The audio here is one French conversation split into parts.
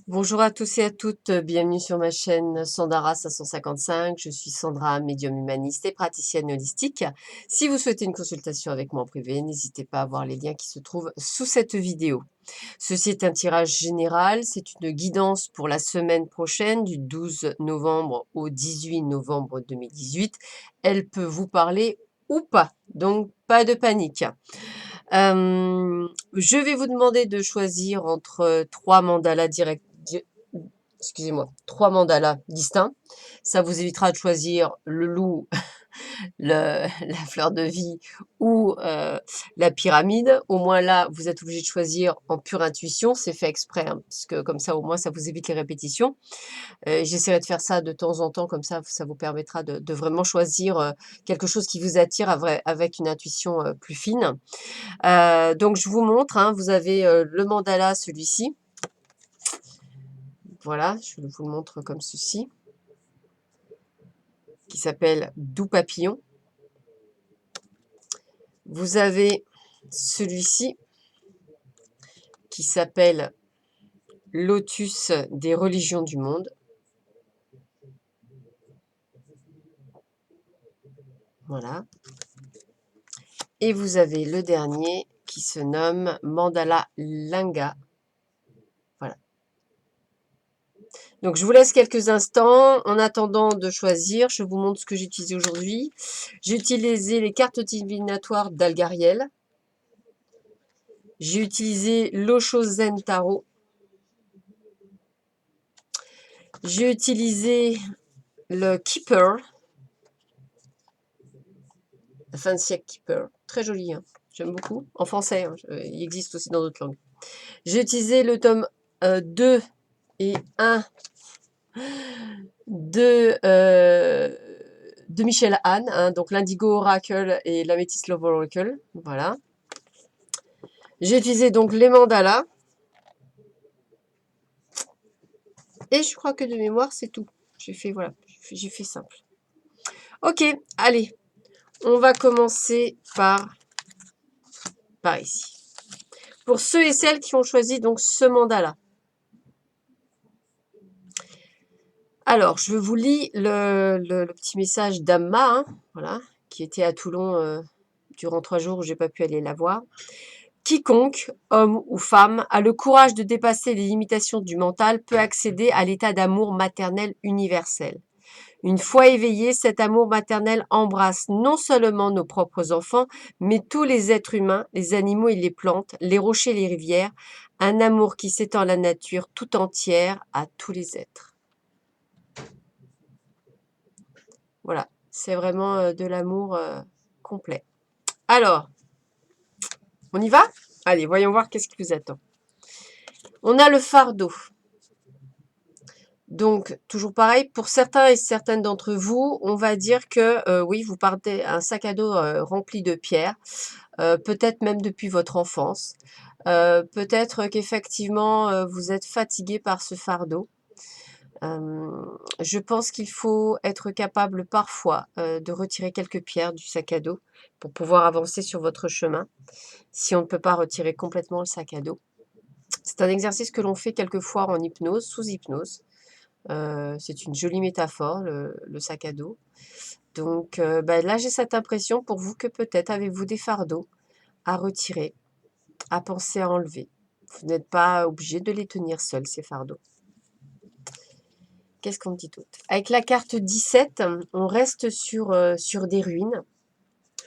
Bonjour à tous et à toutes, bienvenue sur ma chaîne Sandara 555. Je suis Sandra, médium humaniste et praticienne holistique. Si vous souhaitez une consultation avec moi en privé, n'hésitez pas à voir les liens qui se trouvent sous cette vidéo. Ceci est un tirage général, c'est une guidance pour la semaine prochaine du 12 novembre au 18 novembre 2018. Elle peut vous parler ou pas, donc pas de panique. Je vais vous demander de choisir entre trois mandalas excusez-moi, trois mandalas distincts. Ça vous évitera de choisir le loup, la fleur de vie ou la pyramide. Au moins là, vous êtes obligé de choisir en pure intuition. C'est fait exprès, hein, parce que comme ça, au moins, ça vous évite les répétitions. J'essaierai de faire ça de temps en temps, comme ça vous permettra de vraiment choisir quelque chose qui vous attire avec une intuition plus fine. Donc je vous montre, hein, vous avez le mandala, celui-ci. Voilà, je vous le montre comme ceci, qui s'appelle Doux Papillon. Vous avez celui-ci, qui s'appelle Lotus des religions du monde. Voilà. Et vous avez le dernier, qui se nomme Mandala Linga. Voilà. Donc je vous laisse quelques instants en attendant de choisir. Je vous montre ce que j'ai utilisé aujourd'hui. J'ai utilisé les cartes divinatoires d'Algariel. J'ai utilisé l'Osho Zen Tarot. J'ai utilisé le Keeper, la fin de siècle Keeper. Très joli, hein. J'aime beaucoup. En français, hein. Il existe aussi dans d'autres langues. J'ai utilisé le tome 2 et 1 de Michel Anne, hein, donc l'Indigo Oracle et l'Amethyst Love Oracle. Voilà. J'ai utilisé donc les mandalas. Et je crois que de mémoire, c'est tout. J'ai fait, voilà, j'ai fait simple. Ok, allez. On va commencer par ici. Pour ceux et celles qui ont choisi donc ce mandala. Alors, je vous lis le petit message d'Amma, hein, voilà, qui était à Toulon durant 3 jours où j'ai pas pu aller la voir. Quiconque, homme ou femme, a le courage de dépasser les limitations du mental peut accéder à l'état d'amour maternel universel. Une fois éveillé, cet amour maternel embrasse non seulement nos propres enfants, mais tous les êtres humains, les animaux et les plantes, les rochers et les rivières, un amour qui s'étend à la nature tout entière, à tous les êtres. Voilà, c'est vraiment de l'amour complet. Alors, on y va? Allez, voyons voir qu'est-ce qui vous attend. On a le fardeau. Donc, toujours pareil, pour certains et certaines d'entre vous, on va dire que oui, vous partez un sac à dos rempli de pierres, peut-être même depuis votre enfance. Peut-être qu'effectivement, vous êtes fatigué par ce fardeau. Je pense qu'il faut être capable parfois de retirer quelques pierres du sac à dos pour pouvoir avancer sur votre chemin, si on ne peut pas retirer complètement le sac à dos. C'est un exercice que l'on fait quelquefois en hypnose, sous hypnose. C'est une jolie métaphore, le sac à dos. Donc là, j'ai cette impression pour vous que peut-être avez-vous des fardeaux à retirer, à penser à enlever. Vous n'êtes pas obligé de les tenir seuls, ces fardeaux. Qu'est-ce qu'on me dit d'autre? Avec la carte 17, on reste sur des ruines.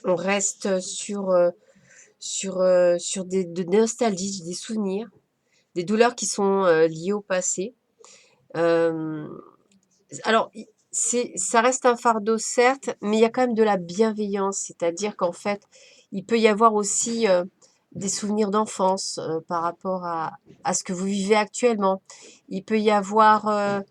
On reste sur de nostalgie, des souvenirs, des douleurs qui sont liées au passé. Alors, ça reste un fardeau, certes, mais il y a quand même de la bienveillance. C'est-à-dire qu'en fait, il peut y avoir aussi des souvenirs d'enfance par rapport à ce que vous vivez actuellement. Il peut y avoir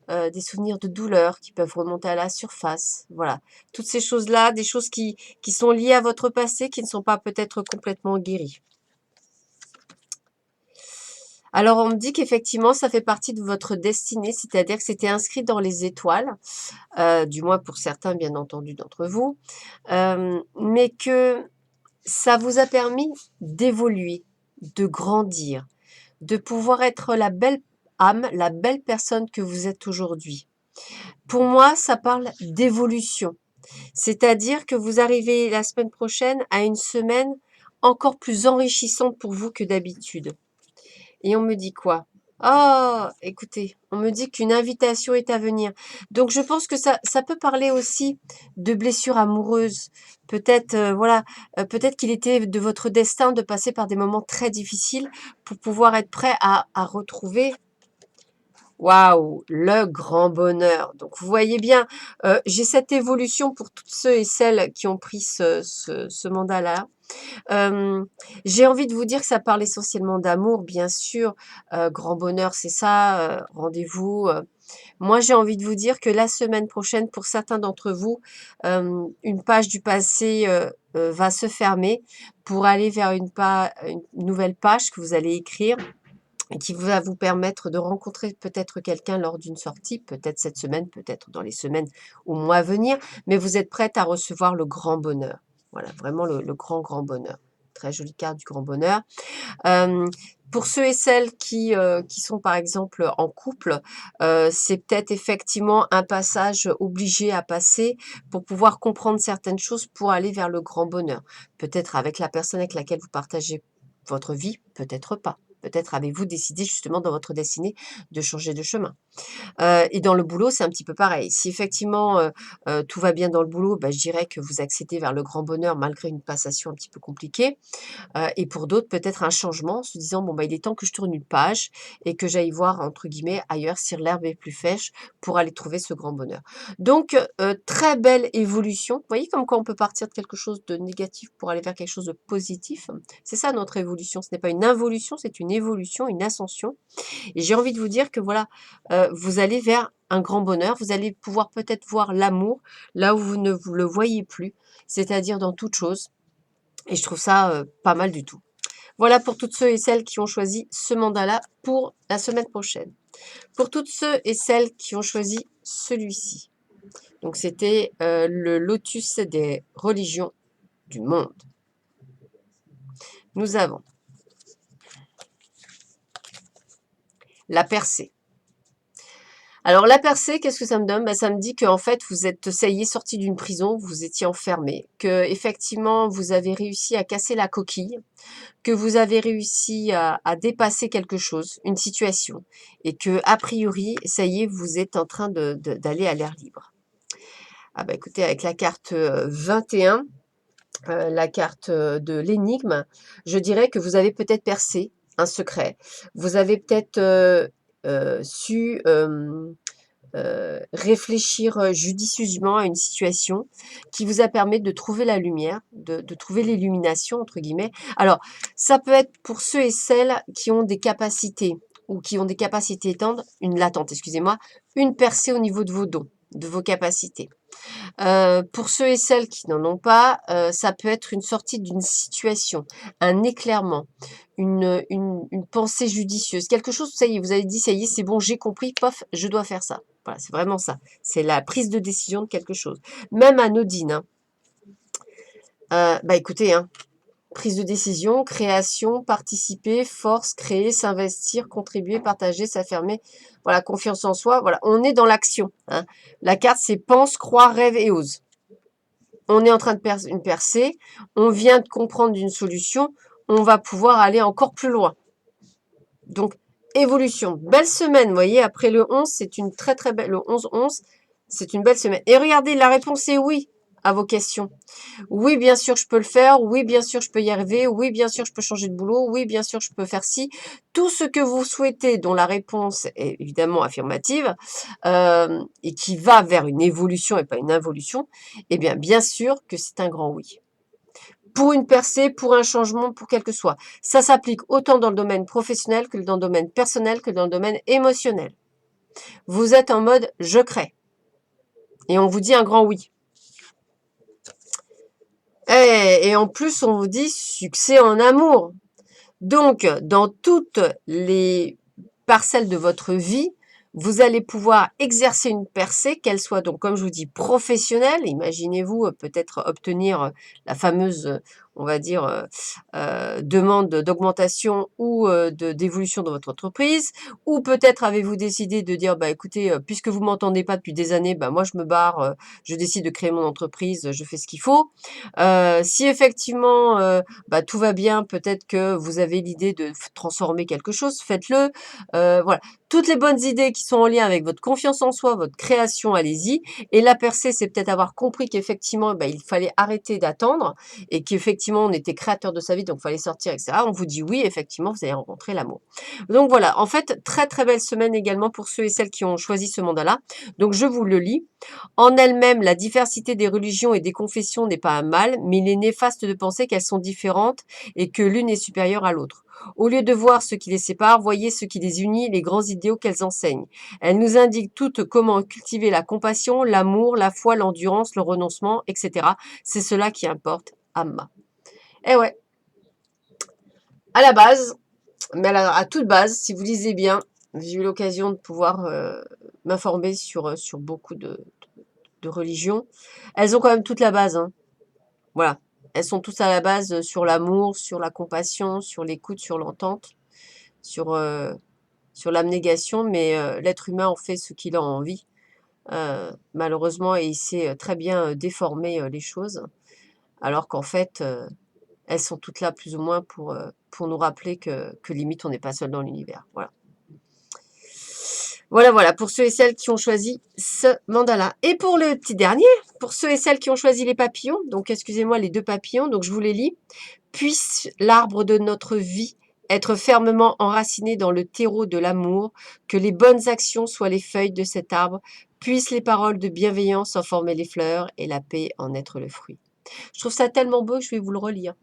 des souvenirs de douleur qui peuvent remonter à la surface. Voilà. Toutes ces choses-là, des choses qui sont liées à votre passé, qui ne sont pas peut-être complètement guéries. Alors, on me dit qu'effectivement, ça fait partie de votre destinée, c'est-à-dire que c'était inscrit dans les étoiles, du moins pour certains, bien entendu, d'entre vous, mais que ça vous a permis d'évoluer, de grandir, de pouvoir être la belle âme, la belle personne que vous êtes aujourd'hui. Pour moi, ça parle d'évolution. C'est-à-dire que vous arrivez la semaine prochaine à une semaine encore plus enrichissante pour vous que d'habitude. Et on me dit quoi? Oh, écoutez, on me dit qu'une invitation est à venir. Donc je pense que ça peut parler aussi de blessures amoureuses. Peut-être, voilà, peut-être qu'il était de votre destin de passer par des moments très difficiles pour pouvoir être prêt à retrouver, waouh, le grand bonheur. Donc vous voyez bien, j'ai cette évolution pour tous ceux et celles qui ont pris ce mandat-là. J'ai envie de vous dire que ça parle essentiellement d'amour, bien sûr. Grand bonheur, c'est ça, rendez-vous. Moi, j'ai envie de vous dire que la semaine prochaine, pour certains d'entre vous, une page du passé va se fermer pour aller vers une nouvelle page que vous allez écrire et qui va vous permettre de rencontrer peut-être quelqu'un lors d'une sortie, peut-être cette semaine, peut-être dans les semaines ou mois à venir, mais vous êtes prête à recevoir le grand bonheur. Voilà, vraiment le grand, grand bonheur. Très jolie carte du grand bonheur. Pour ceux et celles qui sont par exemple en couple, c'est peut-être effectivement un passage obligé à passer pour pouvoir comprendre certaines choses pour aller vers le grand bonheur. Peut-être avec la personne avec laquelle vous partagez votre vie, peut-être pas. Peut-être avez-vous décidé justement dans votre destinée de changer de chemin. Et dans le boulot, c'est un petit peu pareil. Si effectivement, tout va bien dans le boulot, bah, je dirais que vous accédez vers le grand bonheur malgré une passation un petit peu compliquée. Et pour d'autres, peut-être un changement, en se disant: «Bon, bah, il est temps que je tourne une page et que j'aille voir, entre guillemets, ailleurs si l'herbe est plus fraîche» pour aller trouver ce grand bonheur. Donc, très belle évolution. Vous voyez comme quoi on peut partir de quelque chose de négatif pour aller vers quelque chose de positif? C'est ça notre évolution. Ce n'est pas une involution, c'est une évolution, une ascension. Et j'ai envie de vous dire que voilà, vous allez vers un grand bonheur. Vous allez pouvoir peut-être voir l'amour là où vous ne vous le voyez plus, c'est-à-dire dans toute chose. Et je trouve ça, pas mal du tout. Voilà pour toutes ceux et celles qui ont choisi ce mandat-là pour la semaine prochaine. Pour toutes ceux et celles qui ont choisi celui-ci. Donc c'était, le lotus des religions du monde. Nous avons la percée. Alors la percée, qu'est-ce que ça me donne? Bah, ça me dit qu'en fait, ça y est, sorti d'une prison, vous étiez enfermé, que effectivement vous avez réussi à casser la coquille, que vous avez réussi à dépasser quelque chose, une situation, et que a priori, ça y est, vous êtes en train d'aller à l'air libre. Ah bah écoutez, avec la carte 21, la carte de l'énigme, je dirais que vous avez peut-être percé un secret. Vous avez peut-être su réfléchir judicieusement à une situation qui vous a permis de trouver la lumière, de trouver «l'illumination» entre guillemets. Alors, ça peut être pour ceux et celles qui ont des capacités ou qui ont des capacités latentes, excusez-moi, une percée au niveau de vos dons, de vos capacités. Pour ceux et celles qui n'en ont pas, ça peut être une sortie d'une situation, un éclairement, une pensée judicieuse, quelque chose, ça y est, vous avez dit: «Ça y est, c'est bon, j'ai compris, pof, je dois faire ça». Voilà, c'est vraiment ça. C'est la prise de décision de quelque chose. Même anodine, hein. Bah, écoutez, hein, prise de décision, création, participer, force, créer, s'investir, contribuer, partager, s'affirmer. Voilà, confiance en soi. Voilà, on est dans l'action, hein. La carte, c'est pense, croit, rêve et ose. On est en train de faire une percée, on vient de comprendre une solution, on va pouvoir aller encore plus loin. Donc, évolution. Belle semaine, vous voyez, après le 11, c'est une très très belle, le 11-11, c'est une belle semaine. Et regardez, la réponse est oui à vos questions. Oui, bien sûr, je peux le faire. Oui, bien sûr, je peux y arriver. Oui, bien sûr, je peux changer de boulot. Oui, bien sûr, je peux faire ci. Tout ce que vous souhaitez, dont la réponse est évidemment affirmative, et qui va vers une évolution et pas une involution, eh bien sûr que c'est un grand oui. Pour une percée, pour un changement, pour quel que soit. Ça s'applique autant dans le domaine professionnel que dans le domaine personnel, que dans le domaine émotionnel. Vous êtes en mode je crée. Et on vous dit un grand oui. Et en plus, on vous dit succès en amour. Donc, dans toutes les parcelles de votre vie, vous allez pouvoir exercer une percée, qu'elle soit donc, comme je vous dis, professionnelle. Imaginez-vous peut-être obtenir la fameuse, on va dire, demande d'augmentation ou d'évolution dans votre entreprise. Ou peut-être avez-vous décidé de dire, bah écoutez, puisque vous m'entendez pas depuis des années, bah moi je me barre, je décide de créer mon entreprise, je fais ce qu'il faut. Si effectivement, bah, tout va bien, peut-être que vous avez l'idée de transformer quelque chose, faites-le. Voilà, toutes les bonnes idées qui sont en lien avec votre confiance en soi, votre création, allez-y. Et la percée, c'est peut-être avoir compris qu'effectivement, bah, il fallait arrêter d'attendre et qu'effectivement, on était créateur de sa vie, donc il fallait sortir, etc. On vous dit oui, effectivement, vous allez rencontrer l'amour. Donc voilà, en fait, très très belle semaine également pour ceux et celles qui ont choisi ce mandat-là. Donc je vous le lis. En elle-même, la diversité des religions et des confessions n'est pas un mal, mais il est néfaste de penser qu'elles sont différentes et que l'une est supérieure à l'autre. Au lieu de voir ce qui les sépare, voyez ce qui les unit, les grands idéaux qu'elles enseignent. Elles nous indiquent toutes comment cultiver la compassion, l'amour, la foi, l'endurance, le renoncement, etc. C'est cela qui importe, Amma. Eh ouais, à la base, mais à toute base, si vous lisez bien, j'ai eu l'occasion de pouvoir m'informer sur beaucoup de religions. Elles ont quand même toute la base, hein. Voilà. Elles sont toutes à la base sur l'amour, sur la compassion, sur l'écoute, sur l'entente, sur, sur l'abnégation, mais l'être humain en fait ce qu'il a envie, malheureusement, et il sait très bien déformer les choses, alors qu'en fait, elles sont toutes là plus ou moins pour nous rappeler que limite on n'est pas seul dans l'univers. Voilà. Voilà, voilà, pour ceux et celles qui ont choisi ce mandala. Et pour le petit dernier, pour ceux et celles qui ont choisi les papillons, donc excusez-moi, les deux papillons, donc je vous les lis. Puisse l'arbre de notre vie être fermement enraciné dans le terreau de l'amour, que les bonnes actions soient les feuilles de cet arbre, puissent les paroles de bienveillance en former les fleurs et la paix en être le fruit. Je trouve ça tellement beau que je vais vous le relire.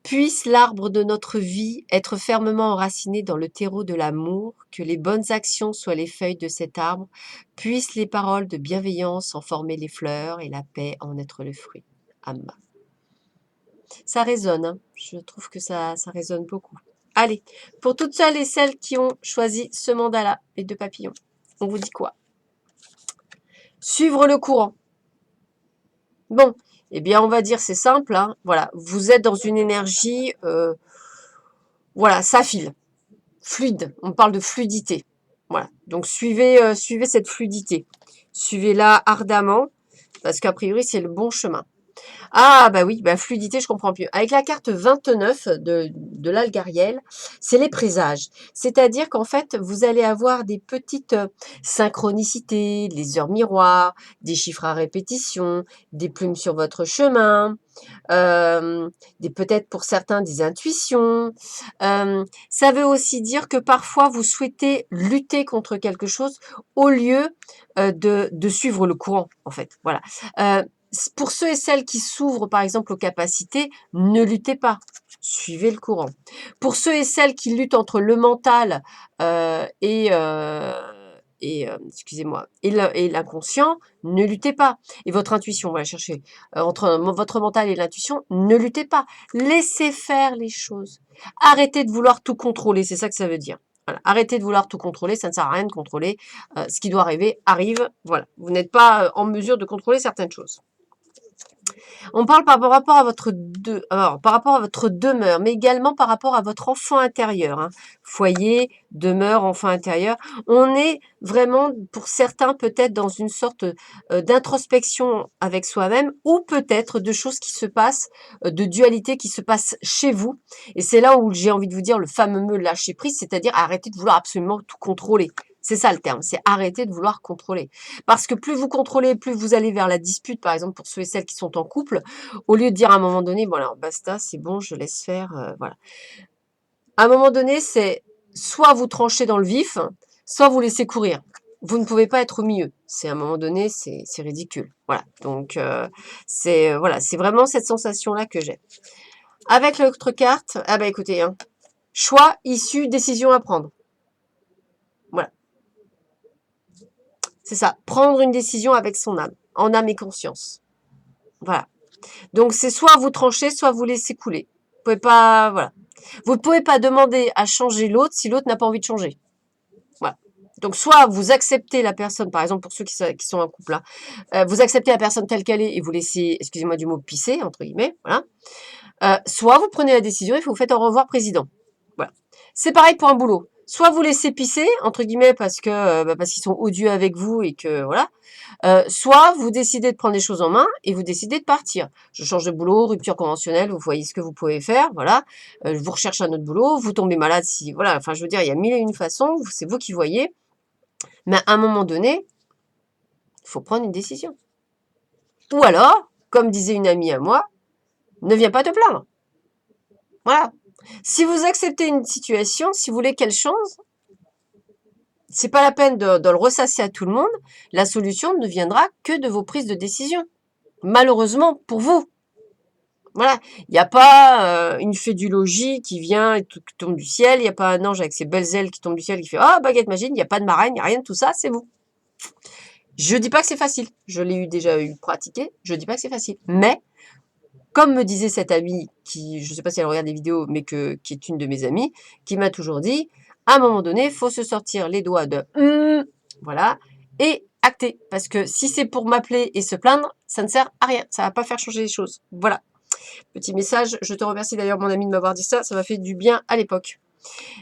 Puisse l'arbre de notre vie être fermement enraciné dans le terreau de l'amour, que les bonnes actions soient les feuilles de cet arbre, puissent les paroles de bienveillance en former les fleurs et la paix en être le fruit. Amma. Ça résonne, hein. Je trouve que ça résonne beaucoup. Allez, pour toutes celles et celles qui ont choisi ce mandat-là, les deux papillons, on vous dit quoi? Suivre le courant. Bon, eh bien, on va dire c'est simple, hein. Voilà, vous êtes dans une énergie, voilà, ça file, fluide. On parle de fluidité. Voilà, donc suivez cette fluidité. Suivez-la ardemment, parce qu'a priori, c'est le bon chemin. Ah bah oui, bah fluidité, je comprends mieux. Avec la carte 29 de l'Algariel, c'est les présages. C'est-à-dire qu'en fait, vous allez avoir des petites synchronicités, les heures miroirs, des chiffres à répétition, des plumes sur votre chemin, peut-être pour certains des intuitions. Ça veut aussi dire que parfois vous souhaitez lutter contre quelque chose au lieu de suivre le courant, en fait. Voilà. Pour ceux et celles qui s'ouvrent, par exemple, aux capacités, ne luttez pas. Suivez le courant. Pour ceux et celles qui luttent entre le mental excusez-moi, et l'inconscient, ne luttez pas. Et votre intuition, on va la chercher. Entre votre mental et l'intuition, ne luttez pas. Laissez faire les choses. Arrêtez de vouloir tout contrôler, c'est ça que ça veut dire. Voilà. Arrêtez de vouloir tout contrôler, ça ne sert à rien de contrôler. Ce qui doit arriver, arrive. Voilà. Vous n'êtes pas en mesure de contrôler certaines choses. On parle par rapport à par rapport à votre demeure, mais également par rapport à votre enfant intérieur, hein. Foyer, demeure, enfant intérieur. On est vraiment, pour certains, peut-être dans une sorte d'introspection avec soi-même, ou peut-être de choses qui se passent, de dualité qui se passent chez vous. Et c'est là où j'ai envie de vous dire le fameux lâcher prise, c'est-à-dire arrêter de vouloir absolument tout contrôler. C'est ça le terme, c'est arrêter de vouloir contrôler. Parce que plus vous contrôlez, plus vous allez vers la dispute, par exemple pour ceux et celles qui sont en couple, au lieu de dire à un moment donné, bon alors basta, c'est bon, je laisse faire, voilà. À un moment donné, c'est soit vous tranchez dans le vif, soit vous laissez courir. Vous ne pouvez pas être au milieu. C'est à un moment donné, c'est ridicule. Voilà. Donc voilà, c'est vraiment cette sensation-là que j'ai. Avec l'autre carte, ah bah écoutez, hein, choix, issue, décision à prendre. Voilà. C'est ça, prendre une décision avec son âme, en âme et conscience. Voilà. Donc c'est soit vous tranchez, soit vous laissez couler. Vous pouvez pas, voilà. Vous ne pouvez pas demander à changer l'autre si l'autre n'a pas envie de changer. Voilà. Donc, soit vous acceptez la personne, par exemple, pour ceux qui sont en couple, là, vous acceptez la personne telle qu'elle est et vous laissez, excusez-moi du mot, pisser, entre guillemets, voilà. Soit vous prenez la décision et vous faites au revoir président. Voilà. C'est pareil pour un boulot. Soit vous laissez pisser, entre guillemets, parce que parce qu'ils sont odieux avec vous et que voilà. Soit vous décidez de prendre les choses en main et vous décidez de partir. Je change de boulot, rupture conventionnelle, vous voyez ce que vous pouvez faire, voilà. Vous recherchez un autre boulot, vous tombez malade si, voilà. Enfin, je veux dire, il y a mille et une façons, c'est vous qui voyez. Mais à un moment donné, il faut prendre une décision. Ou alors, comme disait une amie à moi, ne viens pas te plaindre. Voilà. Si vous acceptez une situation, si vous voulez qu'elle change, c'est pas la peine de le ressasser à tout le monde. La solution ne viendra que de vos prises de décision. Malheureusement pour vous. Voilà. Il n'y a pas une fée du logis qui vient et tout, qui tombe du ciel. Il n'y a pas un ange avec ses belles ailes qui tombe du ciel et qui fait « Ah, baguette magique », il n'y a pas de marraine, il n'y a rien de tout ça, c'est vous. Je dis pas que c'est facile. Je l'ai déjà eu pratiqué. Je dis pas que c'est facile. Mais, comme me disait cette amie qui, je sais pas si elle regarde des vidéos, mais qui est une de mes amies, qui m'a toujours dit, à un moment donné, faut se sortir les doigts de voilà, et acter. Parce que si c'est pour m'appeler et se plaindre, ça ne sert à rien. Ça va pas faire changer les choses. Voilà. Petit message. Je te remercie d'ailleurs, mon ami, de m'avoir dit ça. Ça m'a fait du bien à l'époque.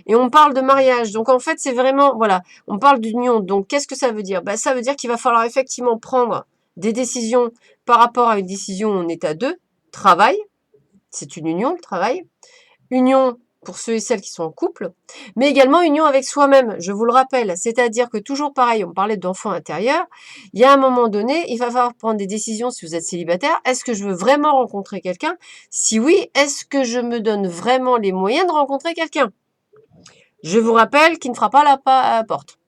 Et on parle de mariage. Donc, en fait, c'est vraiment, voilà, on parle d'union. Donc, qu'est-ce que ça veut dire? Ben, ça veut dire qu'il va falloir effectivement prendre des décisions par rapport à une décision où on est à deux. Travail, c'est une union, le travail. Union pour ceux et celles qui sont en couple, mais également union avec soi-même, je vous le rappelle. C'est-à-dire que toujours pareil, on parlait d'enfant intérieur, il y a un moment donné, il va falloir prendre des décisions si vous êtes célibataire. Est-ce que je veux vraiment rencontrer quelqu'un? Si oui, est-ce que je me donne vraiment les moyens de rencontrer quelqu'un? Je vous rappelle qu'il ne fera pas la porte.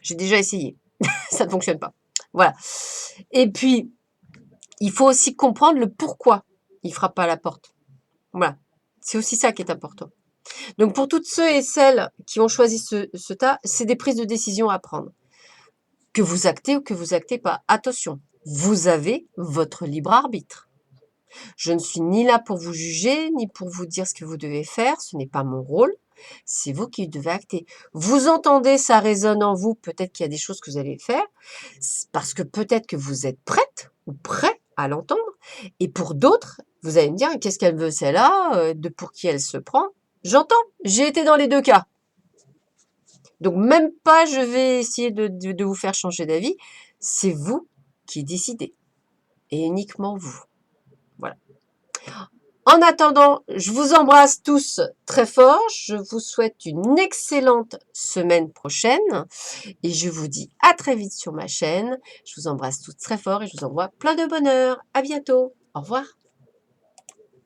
J'ai déjà essayé. Ça ne fonctionne pas. Voilà. Et puis, il faut aussi comprendre le pourquoi il ne fera pas la porte. Voilà. C'est aussi ça qui est important. Donc, pour toutes ceux et celles qui ont choisi ce tas, c'est des prises de décision à prendre. Que vous actez ou que vous actez pas. Attention, vous avez votre libre arbitre. Je ne suis ni là pour vous juger, ni pour vous dire ce que vous devez faire. Ce n'est pas mon rôle. C'est vous qui devez acter. Vous entendez, ça résonne en vous. Peut-être qu'il y a des choses que vous allez faire. Parce que peut-être que vous êtes prête ou prêt à l'entendre. Et pour d'autres, vous allez me dire, qu'est-ce qu'elle veut celle-là? De pour qui elle se prend? J'entends. J'ai été dans les deux cas. Donc, même pas je vais essayer de vous faire changer d'avis. C'est vous qui décidez. Et uniquement vous. Voilà. En attendant, je vous embrasse tous très fort. Je vous souhaite une excellente semaine prochaine. Et je vous dis à très vite sur ma chaîne. Je vous embrasse tous très fort et je vous envoie plein de bonheur. À bientôt. Au revoir.